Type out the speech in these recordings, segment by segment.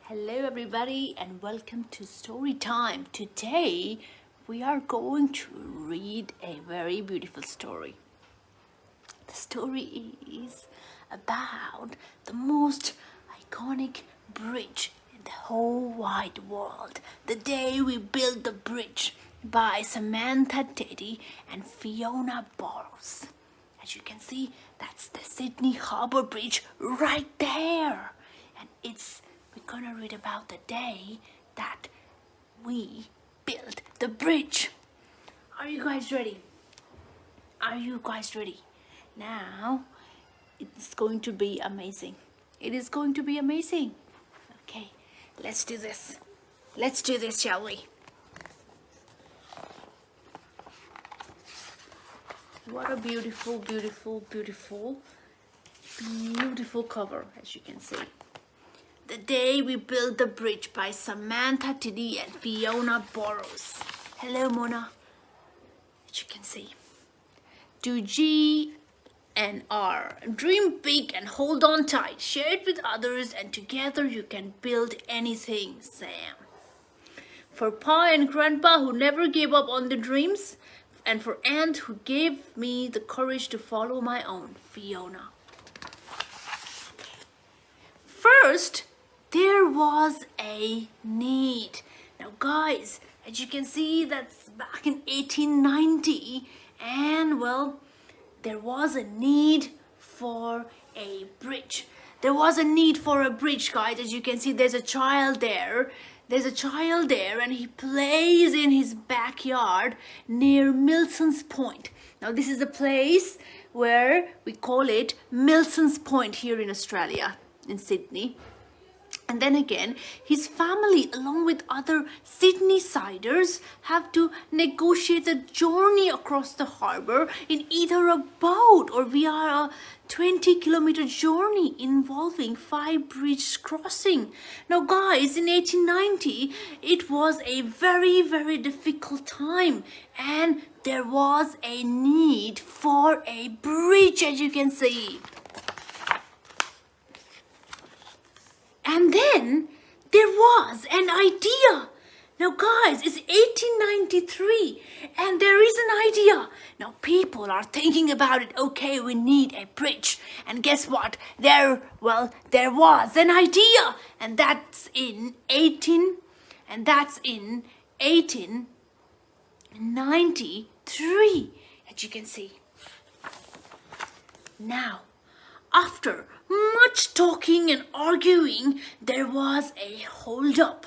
Hello everybody and welcome to Storytime. Today we are going to read a very beautiful story. The story is about the most iconic bridge in the whole wide world. The Day We Built the Bridge by Samantha and Fiona Burrows. As you can see, that's the Sydney Harbour Bridge right there. And we're gonna read about the day that we built the bridge. Are you guys ready? Are you guys ready? Now, it's going to be amazing. It is going to be amazing. Okay, let's do this. Let's do this, shall we? What a beautiful, beautiful, beautiful, beautiful cover, as you can see. The Day We Built the Bridge by Samantha and Fiona Burrows. Hello, Mona. As you can see. Do G and R. Dream big and hold on tight. Share it with others and together you can build anything, Sam. For Pa and Grandpa who never gave up on their dreams, and for Aunt who gave me the courage to follow my own, Fiona. First, there was a need. Now guys, as you can see, that's back in 1890, and well, there was a need for a bridge. There was a need for a bridge, guys. As you can see, there's a child there. There's a child there and he plays in his backyard near Milson's Point. Now this is a place where we call it Milson's Point here in Australia, in Sydney. And then again, his family, along with other Sydney-siders, have to negotiate a journey across the harbour in either a boat or via a 20-kilometer journey involving 5 bridge crossing. Now guys, in 1890, it was a very, very difficult time and there was a need for a bridge, as you can see. And then there was an idea. Now guys, it's 1893 and there is an idea. Now people are thinking about it. Okay, we need a bridge. And guess what? There was an idea. And that's in 1893, as you can see. Now, after much talking and arguing, there was a hold-up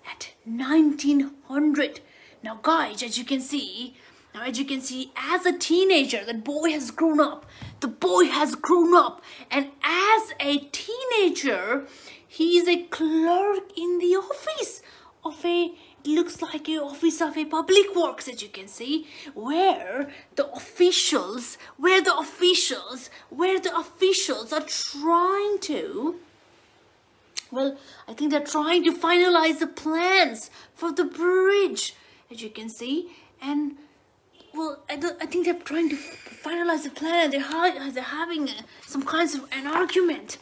at 1900. Now guys, as you can see, as a teenager, that boy has grown up. The boy has grown up, and as a teenager, he is a clerk in the office of it looks like an office of a public works, as you can see, where the officials are trying to, well, I think they're trying to finalize the plans for the bridge, as you can see, and well, I think they're trying to finalize the plan. They're having some kinds of an argument.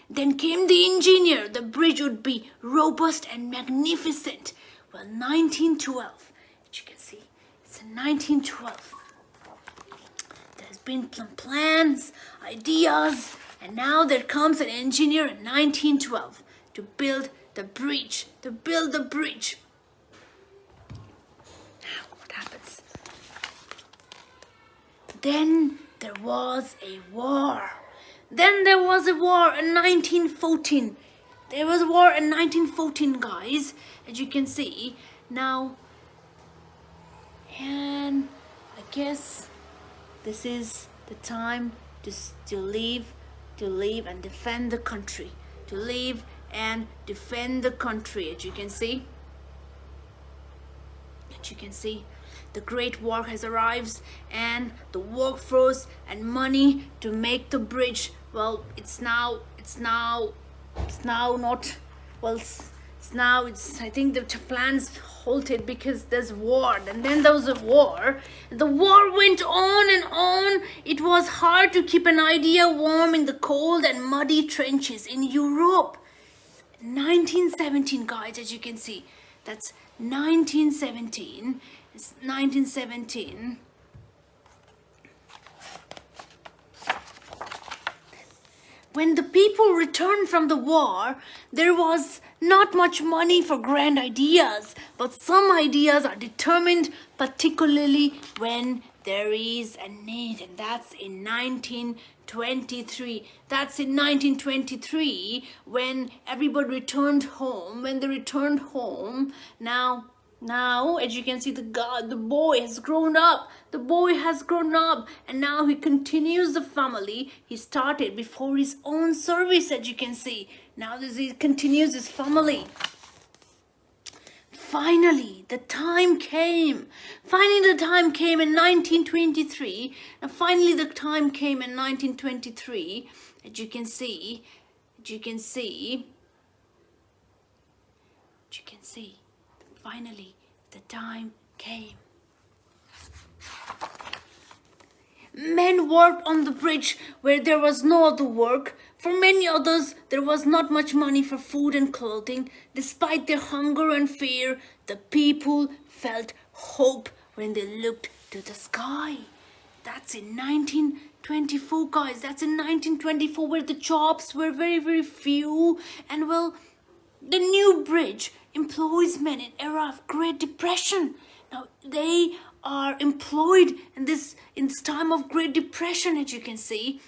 Then came the engineer. The bridge would be robust and magnificent. Well, 1912, as you can see, it's in 1912. There's been some plans, ideas, and now there comes an engineer in 1912 to build the bridge. Now, what happens? Then there was a war. Then there was a war in 1914. There was a war in 1914, guys, as you can see. Now, and I guess this is the time to leave and defend the country. To leave and defend the country, as you can see. As you can see, the Great War has arrived and the workforce and money to make the bridge, well, I think the plans halted because there's war. And then there was a war. The war went on and on. It was hard to keep an idea warm in the cold and muddy trenches in Europe. 1917, guys, as you can see. That's 1917. It's 1917. When the people returned from the war, there was not much money for grand ideas, but some ideas are determined, particularly when there is a need, and that's in 1923. That's in 1923 when everybody returned home. When they returned home, now, as you can see, the boy has grown up. The boy has grown up, and now he continues the family he started before his own service, as you can see. Now he continues his family. Finally, the time came. Finally, the time came in 1923. And finally, the time came in 1923. As you can see, finally, the time came. Men worked on the bridge where there was no other work. For many others, there was not much money for food and clothing. Despite their hunger and fear, the people felt hope when they looked to the sky. That's in 1924, guys. That's in 1924, where the jobs were very, very few. And well, the new bridge employs men in era of Great Depression. Now they are employed in this time of Great Depression, as you can see.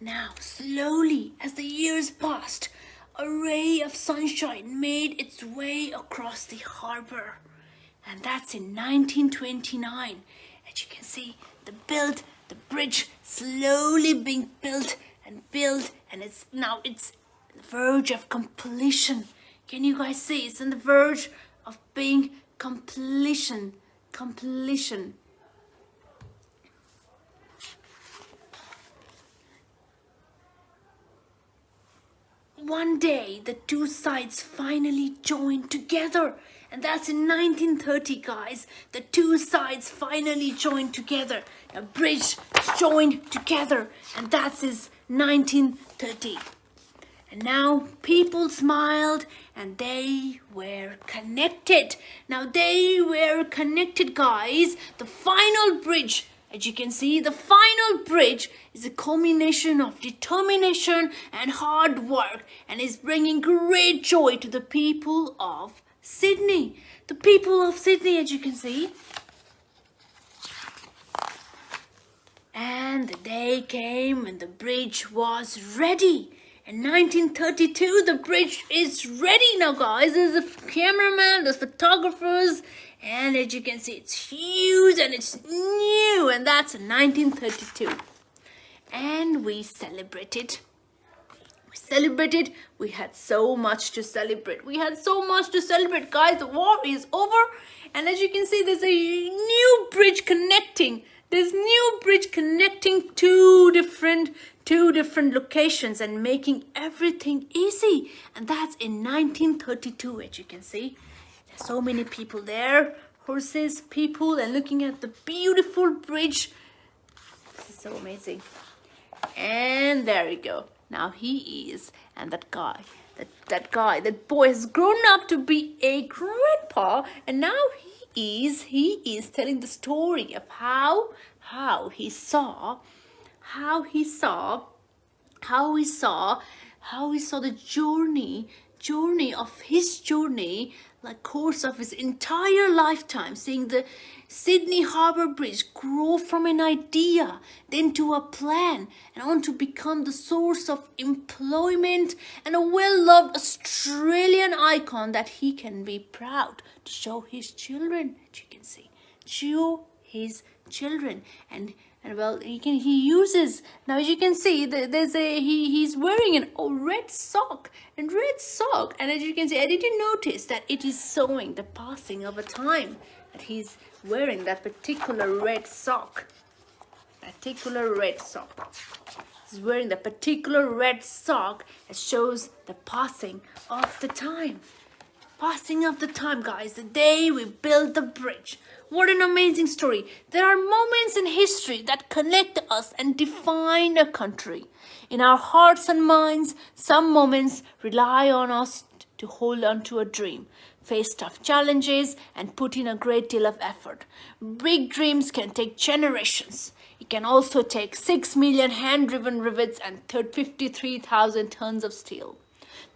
Now, slowly, as the years passed, a ray of sunshine made its way across the harbor. And that's in 1929. As you can see, the bridge slowly being built, and it's on the verge of completion. Can you guys see? It's on the verge of being completion. One day, the two sides finally joined together. And that's in 1930, guys. The two sides finally joined together. A bridge joined together. And that's is 1930. And now people smiled and they were connected. Now they were connected, guys. The final bridge, as you can see, the final bridge is a combination of determination and hard work, and is bringing great joy to the people of Sydney. The people of Sydney, as you can see. And the day came when the bridge was ready. In 1932, the bridge is ready now, guys. There's a cameraman, there's photographers, and as you can see, it's huge and it's new. And that's in 1932. And we celebrated. We had so much to celebrate. Guys. The war is over. And as you can see, there's a new bridge connecting. Two different locations and making everything easy. And that's in 1932, as you can see. There's so many people there, horses, people, and looking at the beautiful bridge. This is so amazing. And there you go. Now he is, and that boy has grown up to be a grandpa, and now he is telling the story of how he saw the journey, like course of his entire lifetime, seeing the Sydney Harbour Bridge grow from an idea, then to a plan, and on to become the source of employment and a well-loved Australian icon that he can be proud to show his children. As you can see, show his children. And well, he uses, now as you can see, he's wearing a red sock, and as you can see, did you notice that it is showing the passing of a time that he's wearing that particular red sock. He's wearing the particular red sock that shows the passing of the time. passing of the time, guys, the day we built the bridge. What an amazing story. There are moments in history that connect us and define a country. In our hearts and minds, some moments rely on us to hold on to a dream, face tough challenges, and put in a great deal of effort. Big dreams can take generations. It can also take 6 million hand-driven rivets and 53,000 tons of steel.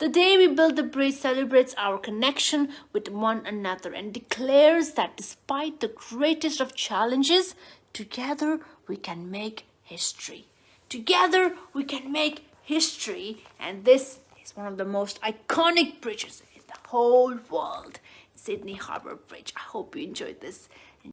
The day we build the bridge celebrates our connection with one another and declares that despite the greatest of challenges, together we can make history. Together we can make history, and this is one of the most iconic bridges in the whole world, Sydney Harbour Bridge. I hope you enjoyed this